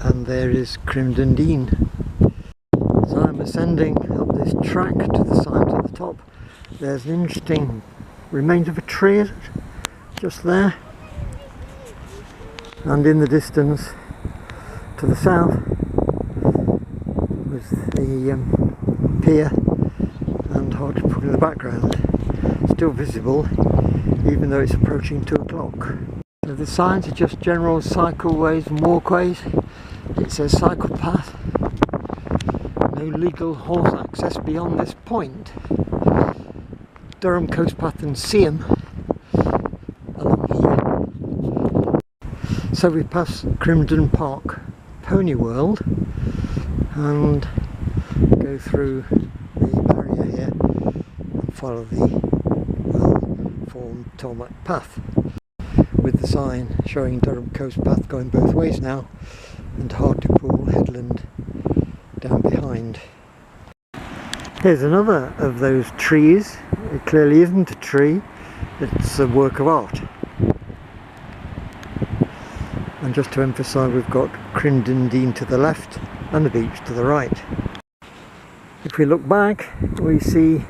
and there is Crimdon Dene. So I'm ascending up this track to the side at the top. There's an interesting remains of a tree just there, and in the distance to the south was the pier and Hartlepool in the background, still visible even though it's approaching 2 o'clock. So the signs are just general cycleways and walkways. It says cycle path, no legal horse access beyond this point. Durham Coast Path and Seaham along here. So we pass Crimdon Park Pony World and go through the barrier here and follow the well-formed tarmac path with the sign showing Durham Coast Path going both ways now and Hartlepool headland down behind. Here's another of those trees. It clearly isn't a tree, it's a work of art. And just to emphasise, we've got Crimdon Dene to the left and the beach to the right. If we look back, we see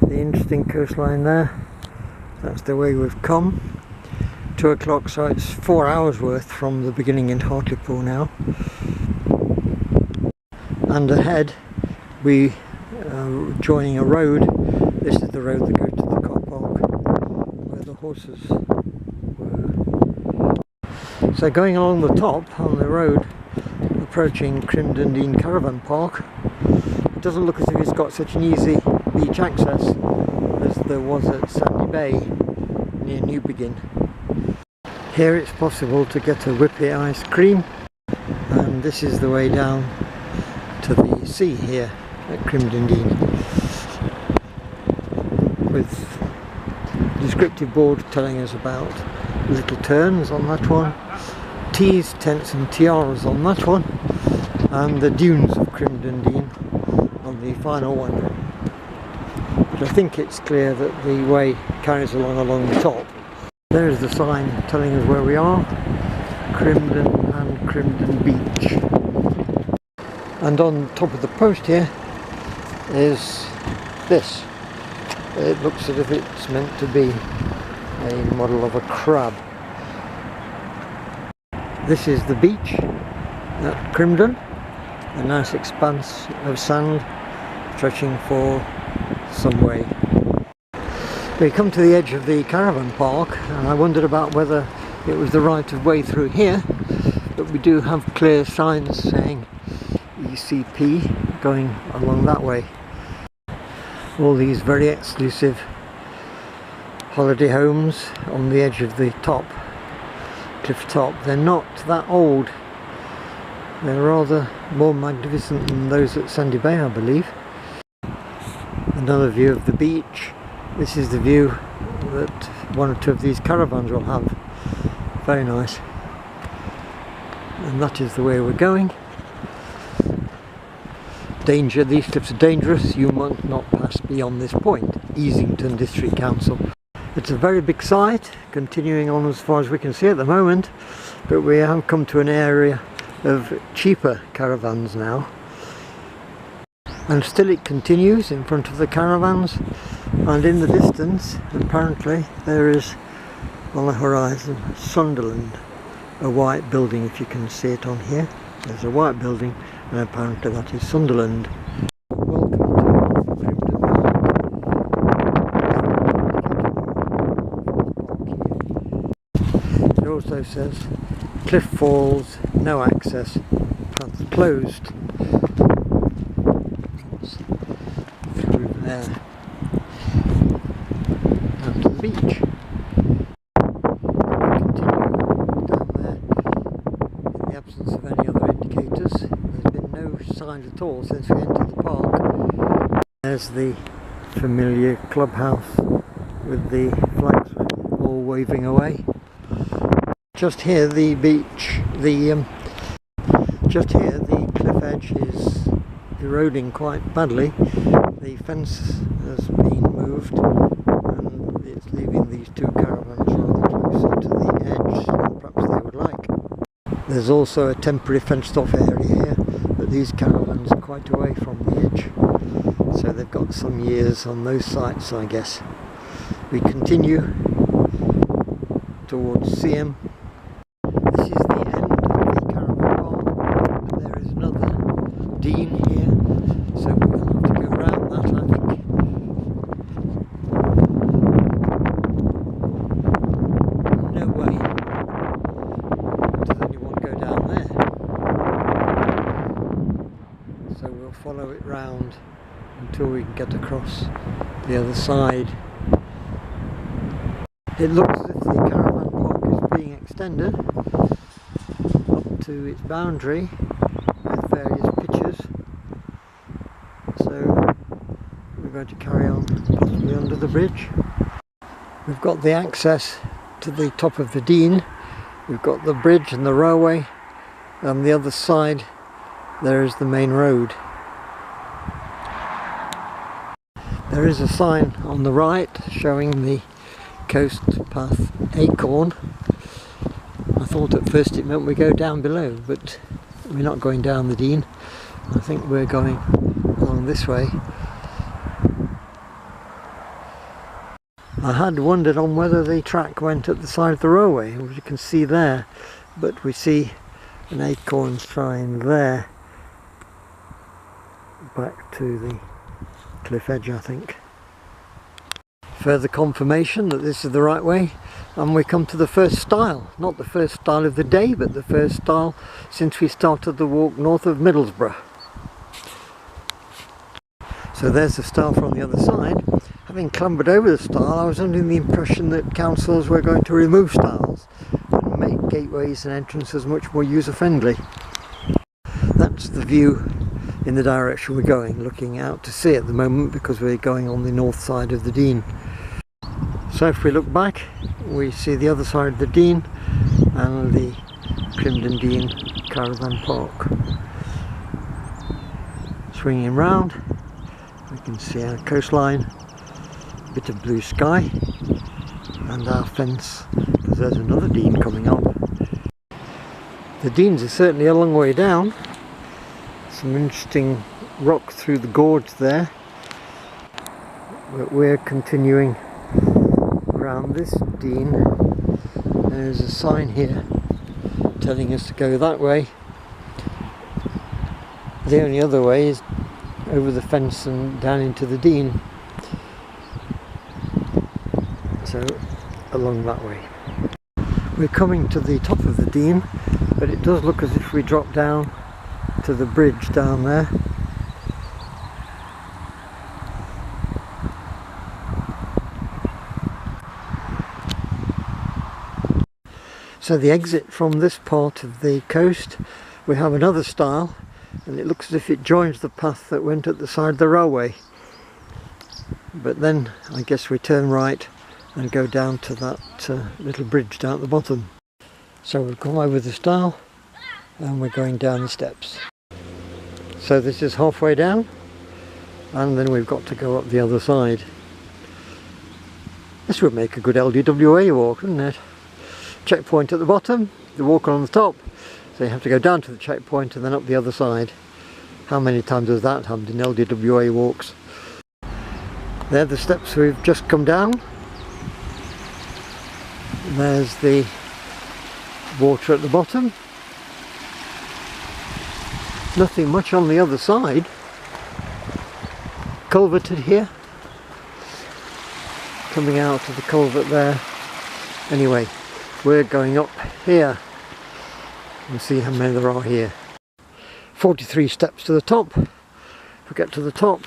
the interesting coastline there. That's the way we've come. 2 o'clock, so it's 4 hours worth from the beginning in Hartlepool now. And ahead we are joining a road. This is the road that goes to the car park where the horses were. So going along the top on the road, approaching Crimdon Dene Caravan Park, it doesn't look as if it's got such an easy beach access as there was at Sandy Bay near Newbegin. Here it's possible to get a whippy ice cream, and this is the way down to the sea here at Crimdon Dene, with descriptive board telling us about little turns on that one, teas, tents and tiaras on that one, and the dunes of Crimdon Dene on the final one. But I think it's clear that the way carries along the top. There is the sign telling us where we are, Crimdon and Crimdon Beach. And on top of the post here is this. It looks as if it's meant to be a model of a crab. This is the beach at Crimdon, a nice expanse of sand stretching for some way. We come to the edge of the caravan park, and I wondered about whether it was the right of way through here, but we do have clear signs saying ECP going along that way. All these very exclusive holiday homes on the edge of the top, cliff top. They're not that old. They're rather more magnificent than those at Sandy Bay, I believe. Another view of the beach. This is the view that one or two of these caravans will have. Very nice. And that is the way we're going. Danger, these cliffs are dangerous, you must not pass beyond this point. Easington District Council. It's a very big site, continuing on as far as we can see at the moment, but we have come to an area of cheaper caravans now. And still it continues in front of the caravans, and in the distance apparently there is on the horizon Sunderland, a white building, if you can see it on here. There's a white building and apparently that is Sunderland. Welcome to Crimdon. It also says cliff falls, no access, path closed. Through there down to the beach. We continue down there in the absence of any other indicators. There's been no signs at all since we entered the park. There's the familiar clubhouse with the flags all waving away. Just here the beach, just here the cliff edge is eroding quite badly. The fence has been moved and it's leaving these two caravans rather closer to the edge than perhaps they would like. There's also a temporary fenced off area here, but these caravans are quite away from the edge, so they've got some years on those sites, I guess. We continue towards CM. This is the end of the caravan park, but there is another Dene here, so we'll have to go around that, I think. No way does anyone go down there, so we'll follow it round until we can get across the other side. It looks as if the caravan park is being extended up to its boundary with various pitches, so we're going to carry on possibly under the bridge. We've got the access to the top of the Dene, we've got the bridge and the railway, and on the other side there is the main road. There is a sign on the right showing the coast path Acorn. I thought at first it meant we go down below, but we're not going down the Dene. I think we're going along this way. I had wondered on whether the track went at the side of the railway, which you can see there, but we see an acorn sign there, back to the cliff edge, I think. Further confirmation that this is the right way, and we come to the first stile. Not the first stile of the day, but the first stile since we started the walk north of Middlesbrough. So there's the stile from the other side. Having clambered over the stile, I was under the impression that councils were going to remove stiles and make gateways and entrances much more user-friendly. That's the view in the direction we're going, looking out to sea at the moment because we're going on the north side of the Dene. So if we look back, we see the other side of the Dene and the Crimdon Dene caravan park. Swinging round, we can see our coastline, a bit of blue sky, and our fence, because there's another Dene coming up. The Denes are certainly a long way down. Some interesting rock through the gorge there, but we're continuing around this Dene. There's a sign here telling us to go that way. The only other way is over the fence and down into the Dene, so along that way. We're coming to the top of the Dene, but it does look as if we drop down to the bridge down there. So the exit from this part of the coast, we have another stile, and it looks as if it joins the path that went at the side of the railway. But then I guess we turn right and go down to that little bridge down at the bottom. So we've come over the stile and we're going down the steps. So this is halfway down, and then we've got to go up the other side. This would make a good LDWA walk, wouldn't it? Checkpoint at the bottom, the walk on the top. So you have to go down to the checkpoint and then up the other side. How many times has that happened in LDWA walks? They're the steps we've just come down. There's the water at the bottom. Nothing much on the other side. Culverted here. Coming out of the culvert there. Anyway, we're going up here and see how many there are here. 43 steps to the top. We get to the top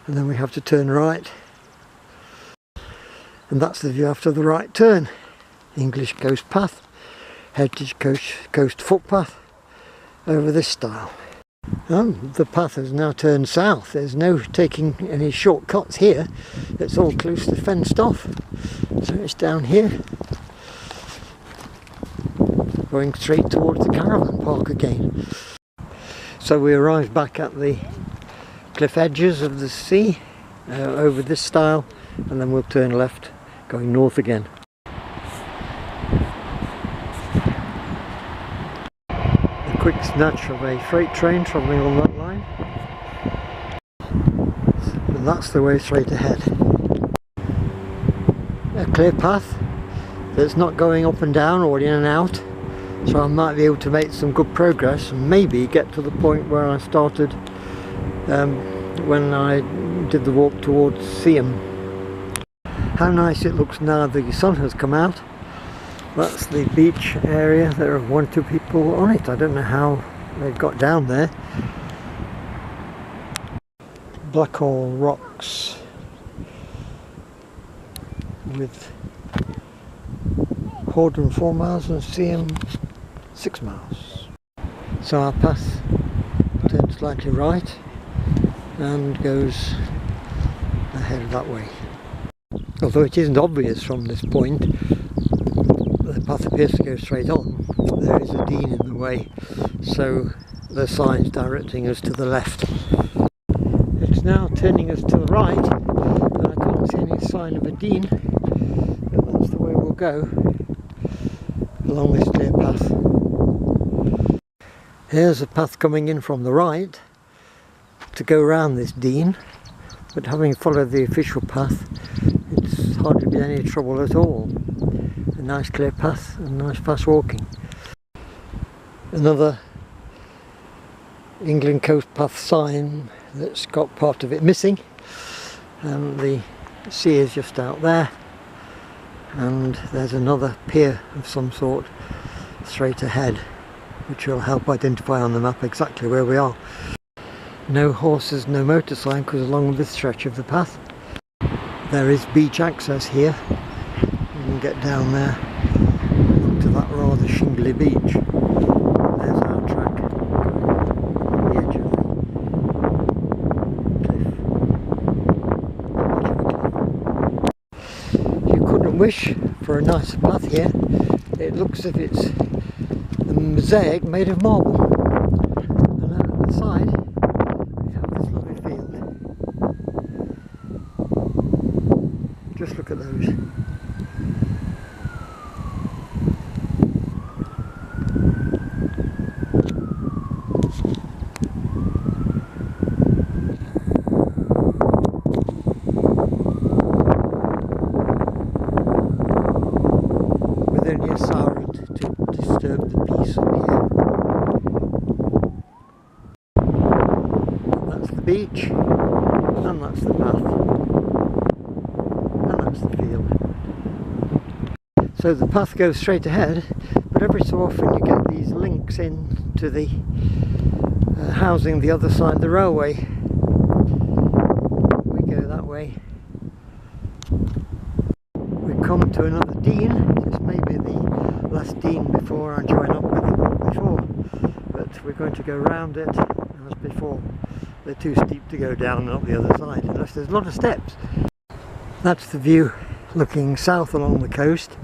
and then we have to turn right, and that's the view after the right turn. English Coast Path, Heritage Coast Footpath over this stile. The path has now turned south. There's no taking any shortcuts here. It's all closely fenced off. So it's down here, going straight towards the caravan park again. So we arrived back at the cliff edges of the sea over this stile, and then we'll turn left going north again. quick snatch of a freight train travelling on that line, and that's the way straight ahead. A clear path that's not going up and down or in and out, so I might be able to make some good progress and maybe get to the point where I started when I did the walk towards Seaham. How nice it looks now the sun has come out. That's the beach area. There are 1 or 2 people on it. I don't know how they've got down there. Blackhall Rocks with Hordern 4 miles and Seaham 6 miles. So our path turns slightly right and goes ahead that way. Although it isn't obvious from this point, the path appears to go straight on. There is a Dene in the way, so the sign's directing us to the left. It's now turning us to the right, and I can't see any sign of a Dene, but that's the way we'll go along this clear path. Here's a path coming in from the right to go around this Dene, but having followed the official path, it's hardly been any trouble at all. A nice clear path and nice fast walking. Another England Coast Path sign that's got part of it missing, and the sea is just out there, and there's another pier of some sort straight ahead, which will help identify on the map exactly where we are. No horses, no motorcycles along this stretch of the path. There is beach access here. You can get down there onto that rather shingly beach. There's our track going on the edge of the cliff. You couldn't wish for a nicer path here. It looks as if it's a mosaic made of marble. And then at the side we have this lovely field. Just look at those. With only a siren to disturb the peace of the air. That's the beach, and that's the path, and that's the field. So the path goes straight ahead, but every so often you get these links in to the housing the other side of the railway. We go that way. We come to another Dene. This may be the last Dene before I join up with the walk before, but we're going to go round it as before. They're too steep to go down and up the other side unless there's a lot of steps. That's the view looking south along the coast.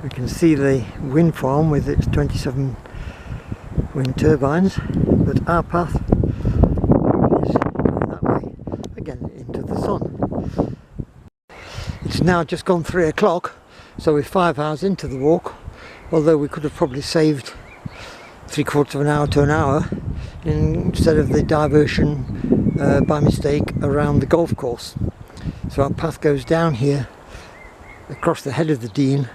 We can see the wind farm with its 27 wind turbines, but our path is going that way again into the sun. It's now just gone 3 o'clock, so we're 5 hours into the walk, although we could have probably saved 3/4 of an hour to an hour instead of the diversion by mistake around the golf course. So our path goes down here across the head of the Dene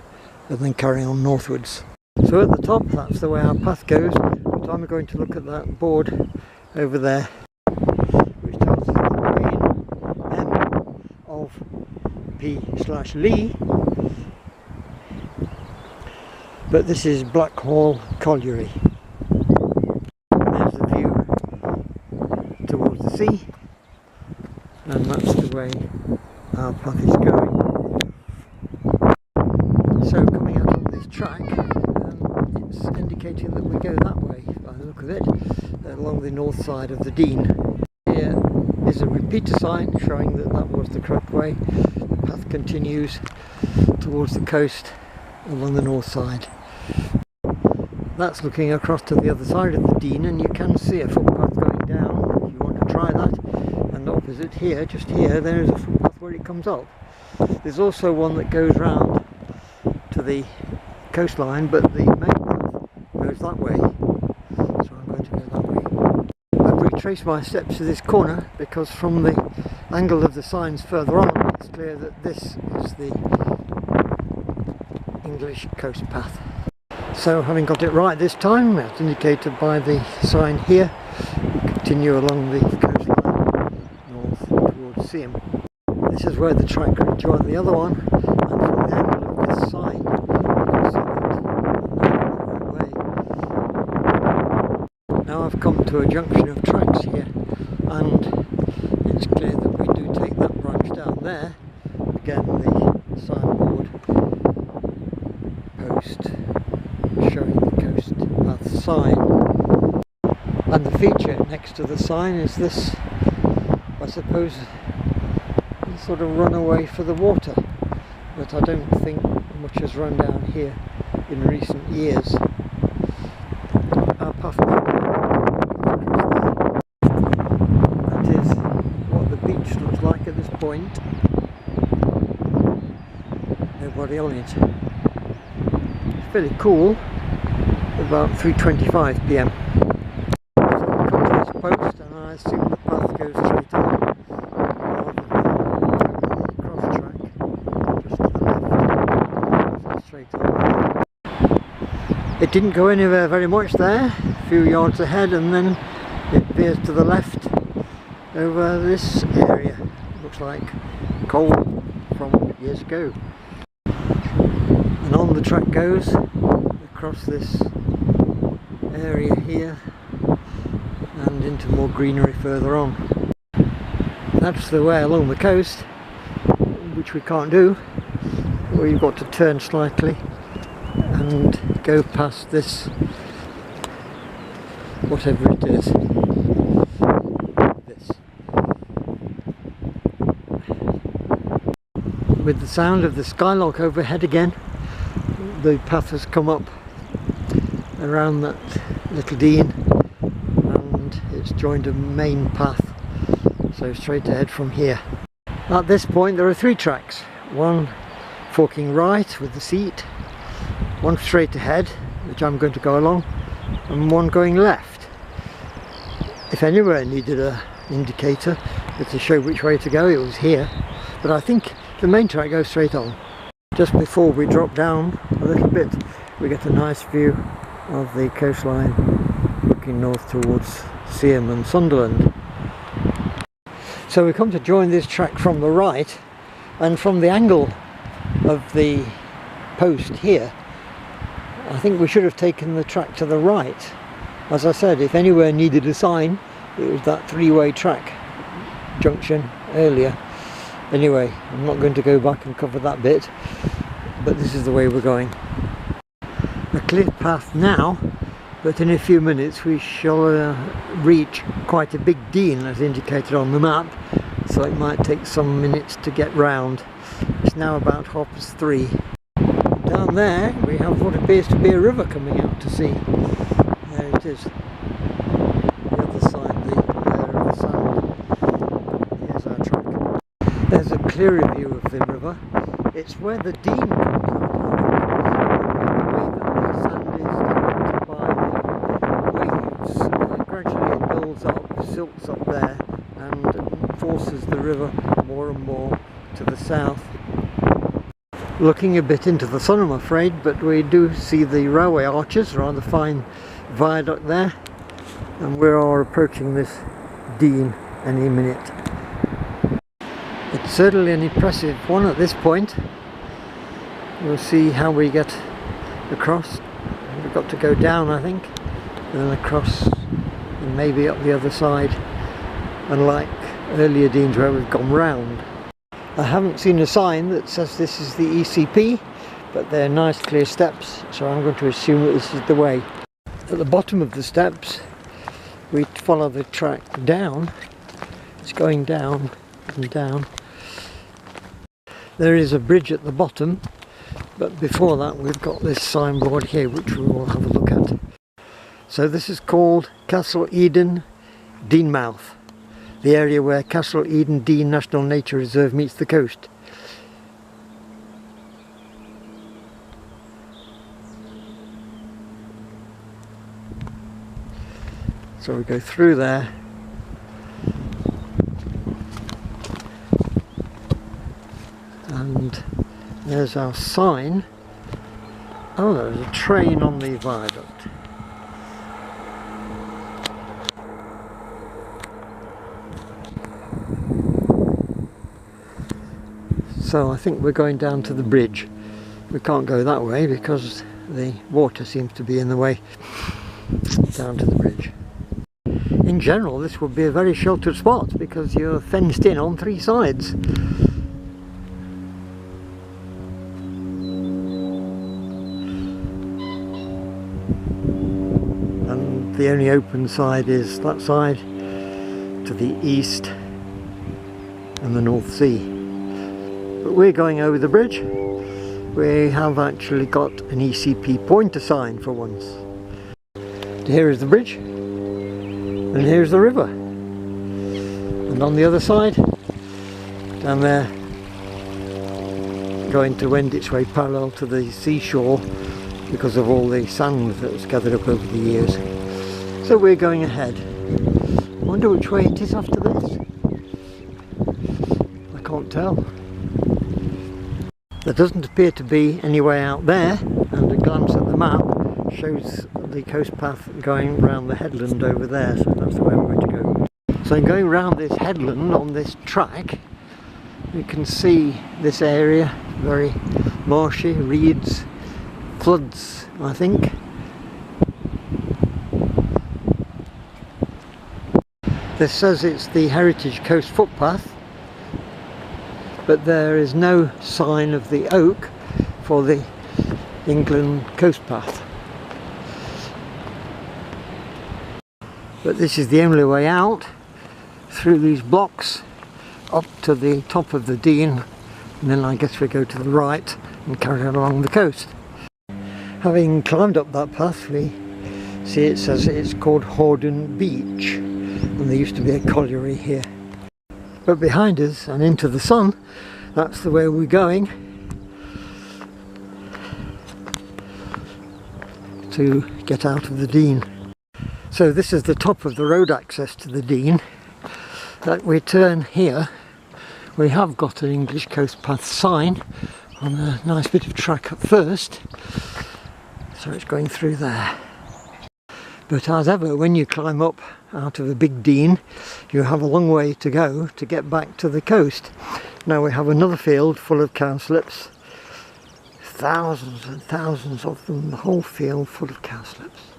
and then carrying on northwards. So at the top, that's the way our path goes, but I'm going to look at that board over there which tells us that we're in M of P/Lee, but this is Blackhall Colliery. There's the view towards the sea, and that's the way our path is going. So coming out on this track, it's indicating that we go that way by the look of it, along the north side of the Dene. Here is a repeater sign showing that that was the correct way. The path continues towards the coast along the north side. That's looking across to the other side of the Dene, and you can see a footpath going down if you want to try that. And opposite here, just here, there is a footpath where it comes up. There's also one that goes round to the coastline, but the main path that way, so I'm going to go that way. I've retraced my steps to this corner because from the angle of the signs further on it's clear that this is the English coast path. So having got it right this time, as indicated by the sign here, we continue along the coastline north towards Seaham. This is where the track will join the other one, and from the angle of this sign you can see that I'm going the right way. Now I've come to a junction of tracks here, and it's clear that we do take that branch down there. Again, the signboard post showing the coast path sign, and the feature next to the sign is this, I suppose, sort of runaway for the water, but I don't think much has run down here in recent years. Our path that is what the beach looks like at this point. Nobody on it. It's fairly cool. About 3:25 PM. So I come to this post and I assume the path goes straight on, rather than the cross track just to the left. So straight on there. It didn't go anywhere very much there, a few yards ahead, and then it veers to the left over this area. Looks like coal from years ago. And on the track goes across this area here and into more greenery further on. That's the way along the coast, which we can't do. We've got to turn slightly and go past this, whatever it is. This. With the sound of the skylark overhead again, the path has come up around that little dene and it's joined a main path, so straight ahead from here. At this point there are three tracks, one forking right with the seat, one straight ahead which I'm going to go along, and one going left. If anywhere needed an indicator to show which way to go, it was here, but I think the main track goes straight on. Just before we drop down a little bit we get a nice view of the coastline looking north towards Seaham and Sunderland. So we come to join this track from the right, and from the angle of the post here I think we should have taken the track to the right. As I said, if anywhere needed a sign, it was that three-way track junction earlier. Anyway, I'm not going to go back and cover that bit, but this is the way we're going. A clear path now, but in a few minutes we shall reach quite a big dene as indicated on the map, so it might take some minutes to get round. It's now about 3:30. Down there we have what appears to be a river coming out to sea. There it is. The other side, the layer of the sand. Here's our track. There's a clearer view of the river. It's where the dene comes out. Gradually it builds up, silts up there, and forces the river more and more to the south. Looking a bit into the sun, I'm afraid, but we do see the railway arches, rather fine viaduct there, and we are approaching this dene any minute. It's certainly an impressive one at this point. We'll see how we get across. We've got to go down, I think, and then across and maybe up the other side, unlike earlier denes where we've gone round. I haven't seen a sign that says this is the ECP, but they're nice clear steps, so I'm going to assume that this is the way. At the bottom of the steps we follow the track down. It's going down and down. There is a bridge at the bottom, but before that we've got this signboard here which we will have a look at. So this is called Castle Eden Dene Mouth, the area where Castle Eden Dene National Nature Reserve meets the coast. So we go through there, and there's our sign. Oh, there's a train on the viaduct. So I think we're going down to the bridge. We can't go that way because the water seems to be in the way. Down to the bridge. In general, this would be a very sheltered spot because you're fenced in on 3 sides. And the only open side is that side to the east and the North Sea. But we're going over the bridge. We have actually got an ECP pointer sign for once. Here is the bridge, and here's the river. And on the other side, down there, going to wend its way parallel to the seashore because of all the sand that's gathered up over the years. So we're going ahead. I wonder which way it is after this. I can't tell. There doesn't appear to be any way out there, and a glance at the map shows the coast path going round the headland over there, so that's the way I'm going to go. So going round this headland on this track, you can see this area, very marshy, reeds, floods I think. This says it's the Heritage Coast Footpath, but there is no sign of the oak for the England Coast Path. But this is the only way out, through these blocks up to the top of the Dene, and then I guess we go to the right and carry on along the coast. Having climbed up that path, we see it says it's called Hordern Beach, and there used to be a colliery here. But behind us and into the sun, that's the way we're going to get out of the Dene. So this is the top of the road access to the Dene. That we turn here, we have got an English Coast Path sign on a nice bit of track at first, so it's going through there. But as ever, when you climb up out of a big Dene, you have a long way to go to get back to the coast. Now we have another field full of cowslips, thousands and thousands of them, the whole field full of cowslips.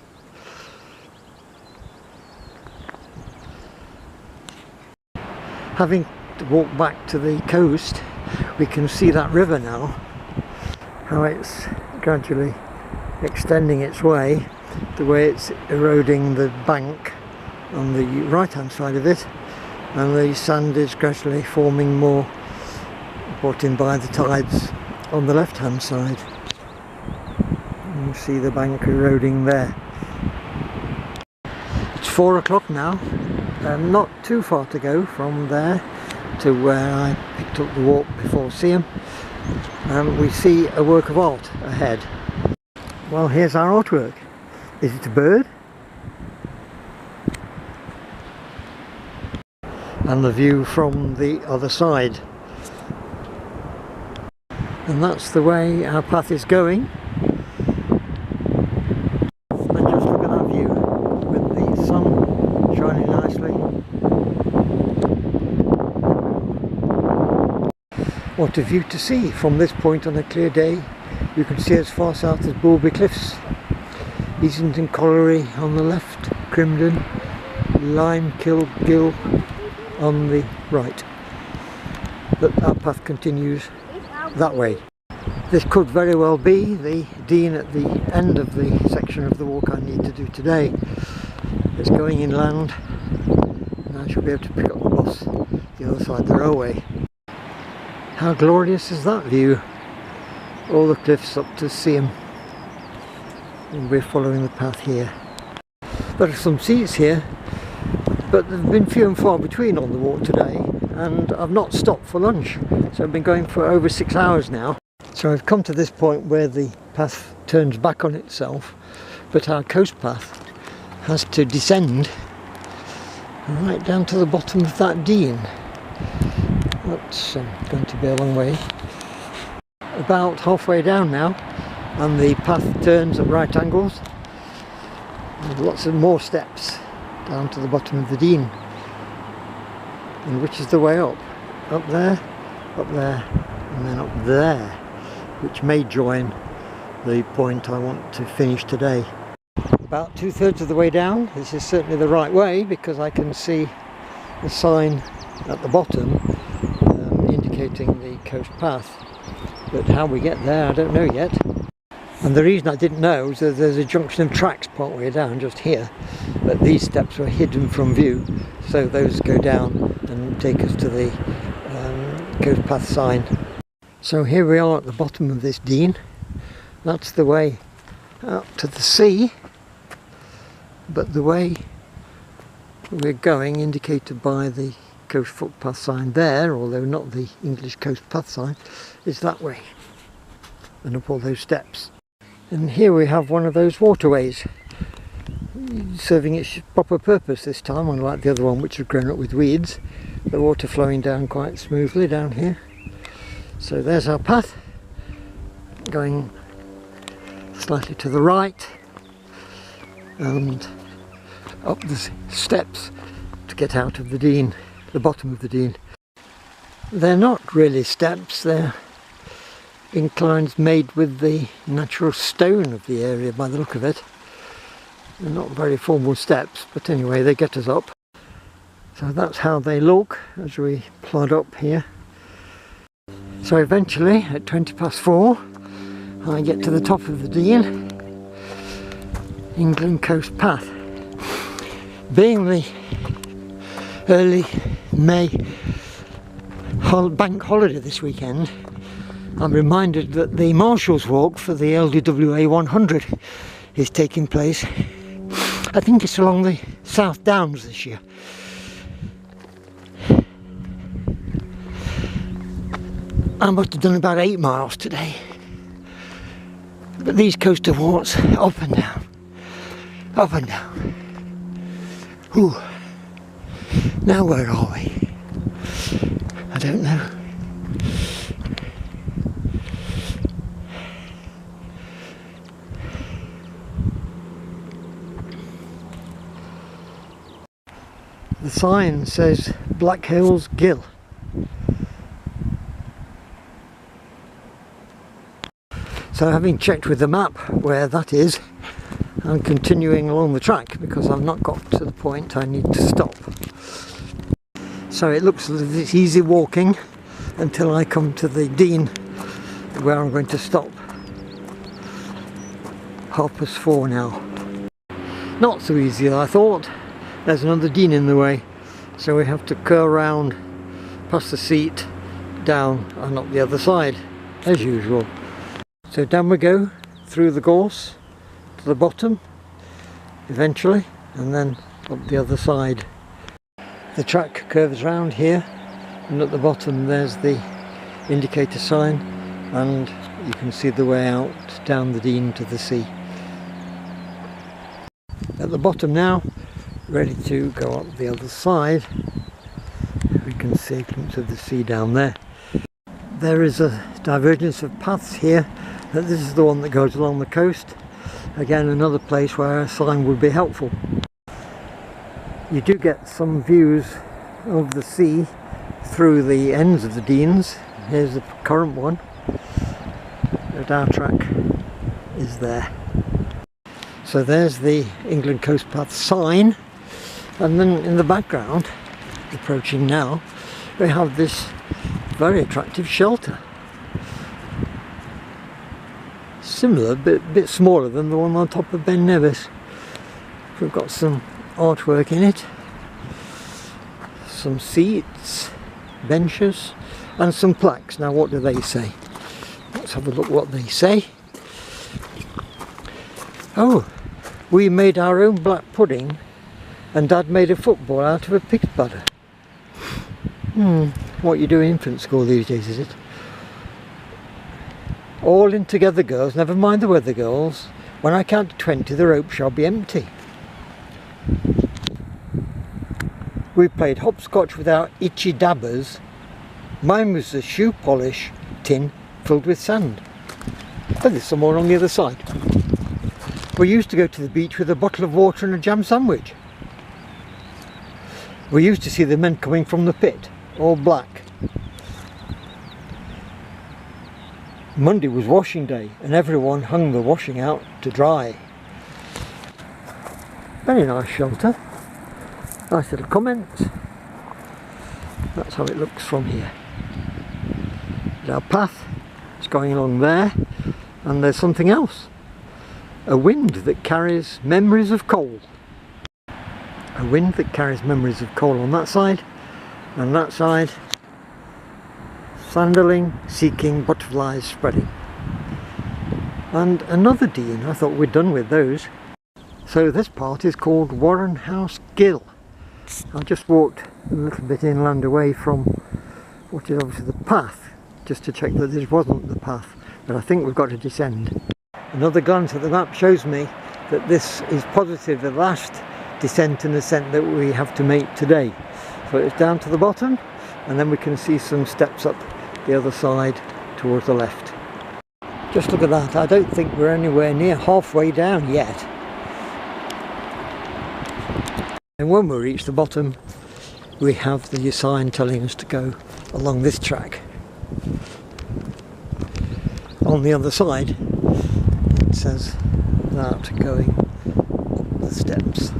Having to walk back to the coast, we can see that river now, how it's gradually extending its way, the way it's eroding the bank on the right hand side of it, and the sand is gradually forming more, brought in by the tides on the left hand side. You see the bank eroding there. It's 4 o'clock now, not too far to go from there to where I picked up the walk before Seaham. We see a work of art ahead. Well, here's our artwork. Is it a bird? And the view from the other side. And that's the way our path is going. And just look at that view with the sun shining nicely. What a view to see from this point on a clear day. You can see as far south as Bulby Cliffs, Easington Colliery on the left, Crimdon, Limekiln Gill on the right. But our path continues that way. This could very well be the Dene at the end of the section of the walk I need to do today. It's going inland, and I shall be able to pick up the bus the other side of the railway. How glorious is that view? All the cliffs up to Seaham, and we're following the path here. There are some seats here, but they've been few and far between on the walk today, and I've not stopped for lunch, so I've been going for over 6 hours now. So I've come to this point where the path turns back on itself, but our coast path has to descend right down to the bottom of that Dene. That's going to be a long way. About halfway down now, and the path turns at right angles. There's lots of more steps down to the bottom of the Dene. And which is the way up? Up there, and then up there, which may join the point I want to finish today. About 2/3 of the way down. This is certainly the right way because I can see the sign at the bottom indicating the coast path. But how we get there, I don't know yet. And the reason I didn't know is that there's a junction of tracks part way down just here, but these steps were hidden from view, so those go down and take us to the coast path sign. So here we are at the bottom of this Dene. That's the way out to the sea, but the way we're going, indicated by the coast footpath sign there, although not the English coast path sign, is that way and up all those steps. And here we have one of those waterways, serving its proper purpose this time, unlike the other one which has grown up with weeds. The water flowing down quite smoothly down here. So there's our path, going slightly to the right and up the steps to get out of the Dene, the bottom of the Dene. They're not really steps, they're inclines made with the natural stone of the area by the look of it. They're not very formal steps, but anyway they get us up. So that's how they look as we plod up here. So eventually at 4:20 I get to the top of the Dene, England Coast Path. Being the early May bank holiday this weekend, I'm reminded that the Marshall's Walk for the LDWA 100 is taking place. I think it's along the South Downs this year. I must have done about 8 miles today. But these coaster walks, up and down, up and down. Whew. Now where are we? I don't know. The sign says Black Hills Gill. So having checked with the map where that is, I'm continuing along the track because I've not got to the point I need to stop. So it looks as if it's easy walking until I come to the Dene where I'm going to stop. 4:30 now. Not so easy as I thought. There's another Dene in the way, so we have to curl round past the seat, down and up the other side as usual. So down we go through the gorse to the bottom eventually, and then up the other side. The track curves round here, and at the bottom there's the indicator sign, and you can see the way out down the Dene to the sea. At the bottom now, ready to go up the other side. We can see a glimpse of the sea down there. There is a divergence of paths here, but this is the one that goes along the coast. Again, another place where a sign would be helpful. You do get some views of the sea through the ends of the Denes. Here's the current one, but our track is there. So there's the England Coast Path sign, and then in the background, approaching now, we have this very attractive shelter. Similar, bit smaller than the one on top of Ben Nevis. We've got some artwork in it, some seats, benches, and some plaques. Now what do they say? Let's have a look what they say. Oh, we made our own black pudding and Dad made a football out of a pig's bladder. What you do in infant school these days, is it? All in together, girls, never mind the weather, girls. When I count to 20 the rope shall be empty. We played hopscotch with our itchy dabbers. Mine was a shoe polish tin filled with sand. Oh, there's some more on the other side. We used to go to the beach with a bottle of water and a jam sandwich. We used to see the men coming from the pit, all black. Monday was washing day and everyone hung the washing out to dry. Very nice shelter. Nice little comments. That's how it looks from here. There's our path. It's going along there. And there's something else. A wind that carries memories of coal. A wind that carries memories of coal on that side. And that side, sandalling, seeking, butterflies spreading. And another Dene. I thought we'd done with those. So this part is called Warren House Gill. I just walked a little bit inland away from what is obviously the path, just to check that this wasn't the path, but I think we've got to descend. Another glance at the map shows me that this is positive the last descent and ascent that we have to make today. So it's down to the bottom, and then we can see some steps up the other side towards the left. Just look at that. I don't think we're anywhere near halfway down yet. And when we reach the bottom, we have the sign telling us to go along this track. On the other side, it says that going up the steps.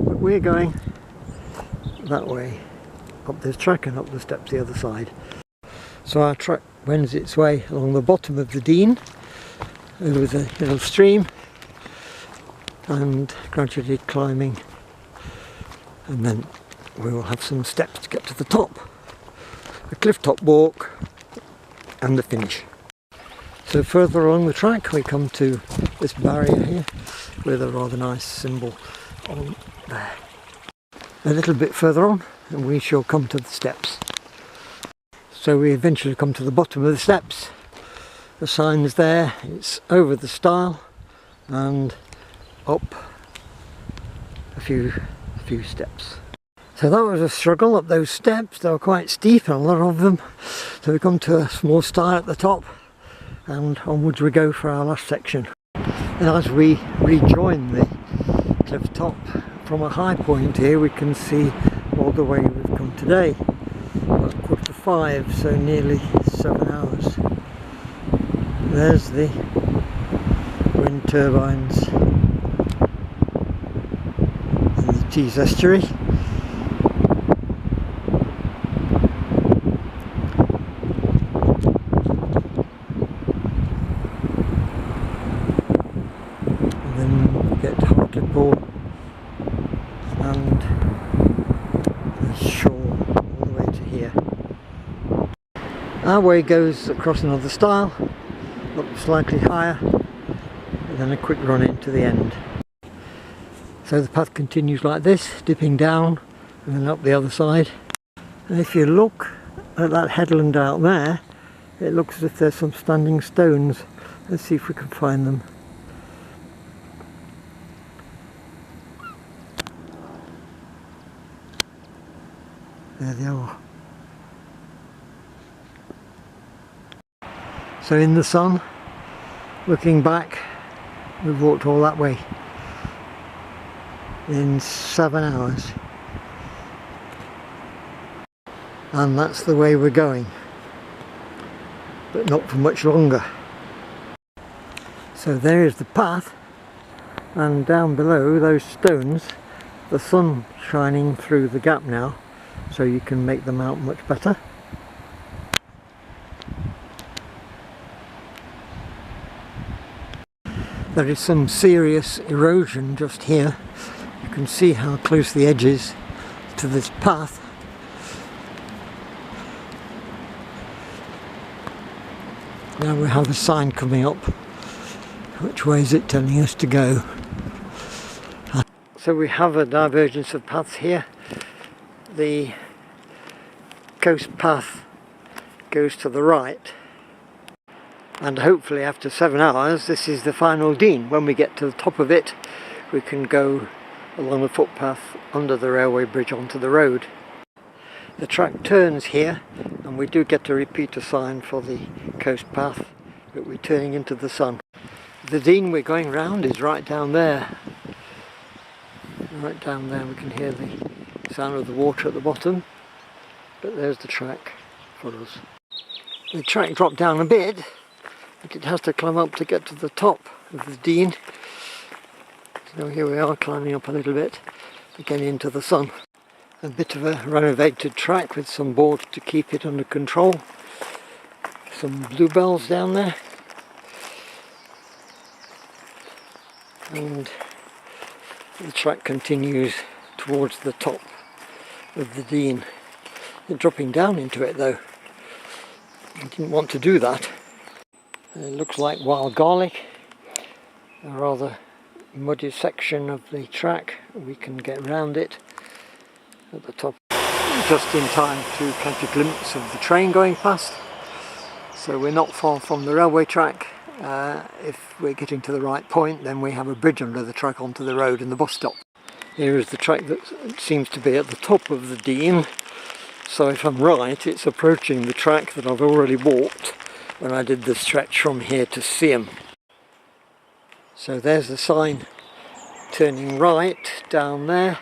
But we're going that way, up this track and up the steps the other side. So our track wends its way along the bottom of the Dene, over the little stream, and gradually climbing, and then we will have some steps to get to the top, a cliff top walk and the finish. So further along the track we come to this barrier here with a rather nice symbol on there. A little bit further on and we shall come to the steps. So we eventually come to the bottom of the steps. The sign's there, it's over the stile and up a few steps. So that was a struggle up those steps. They were quite steep and a lot of them. So we come to a small stile at the top and onwards we go for our last section. And as we rejoin the cliff top from a high point here, we can see all the way we've come today. About 4:45, so nearly 7 hours. There's the wind turbines in the Tees estuary. And then we get to Hartlepool and the shore all the way to here. Our way goes across another stile, up slightly higher, and then a quick run into the end. So the path continues like this, dipping down and then up the other side. And if you look at that headland out there, it looks as if there's some standing stones. Let's see if we can find them. There they are. So in the sun, looking back, we've walked all that way in 7 hours. And that's the way we're going, but not for much longer. So there is the path, and down below those stones, the sun shining through the gap now, so you can make them out much better. There is some serious erosion just here. You can see how close the edge is to this path. Now we have a sign coming up. Which way is it telling us to go? So we have a divergence of paths here. The coast path goes to the right, and hopefully after 7 hours this is the final Dene. When we get to the top of it we can go along the footpath under the railway bridge onto the road. The track turns here, and we do get a repeater sign for the coast path, but we're turning into the sun. The Dene we're going round is right down there. Right down there we can hear the sound of the water at the bottom, but there's the track for us. The track dropped down a bit, but it has to climb up to get to the top of the Dene. So here we are climbing up a little bit, again into the sun. A bit of a renovated track with some boards to keep it under control. Some bluebells down there. And the track continues towards the top of the Dene. They're dropping down into it though. I didn't want to do that. It looks like wild garlic. A rather muddy section of the track. We can get round it at the top. Just in time to catch a glimpse of the train going past. So we're not far from the railway track. If we're getting to the right point, then we have a bridge under the track onto the road and the bus stop. Here is the track that seems to be at the top of the Dene. So if I'm right, it's approaching the track that I've already walked when I did the stretch from here to Seaham. So there's the sign turning right down there.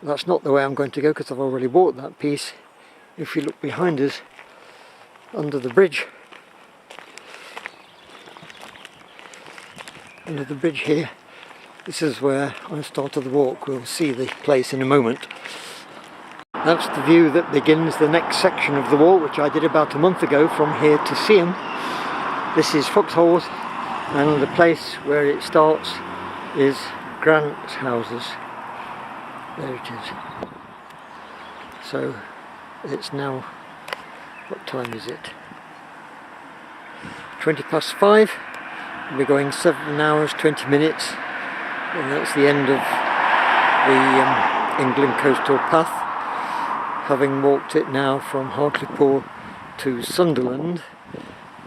That's not the way I'm going to go because I've already walked that piece. If you look behind us, under the bridge here, this is where I started the walk. We'll see the place in a moment. That's the view that begins the next section of the walk, which I did about a month ago from here to Seaham. This is Foxholes, and the place where it starts is Grant's houses. There it is. So it's now, what time is it? 5:20. We're going 7 hours 20 minutes, and that's the end of the England coastal path. Having walked it now from Hartlepool to Sunderland.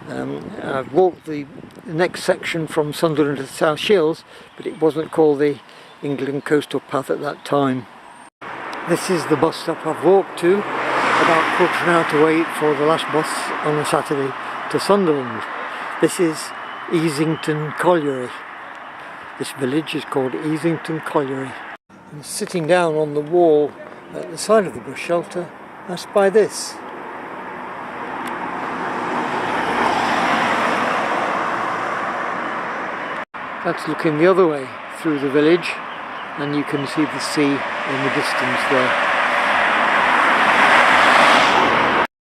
I've walked the next section from Sunderland to South Shields, but it wasn't called the England coastal path at that time. This is the bus stop I've walked to, about a quarter of an hour to wait for the last bus on a Saturday to Sunderland. This is Easington Colliery. This village is called Easington Colliery. And sitting down on the wall at the side of the bus shelter, I spy this. That's looking the other way through the village, and you can see the sea in the distance there.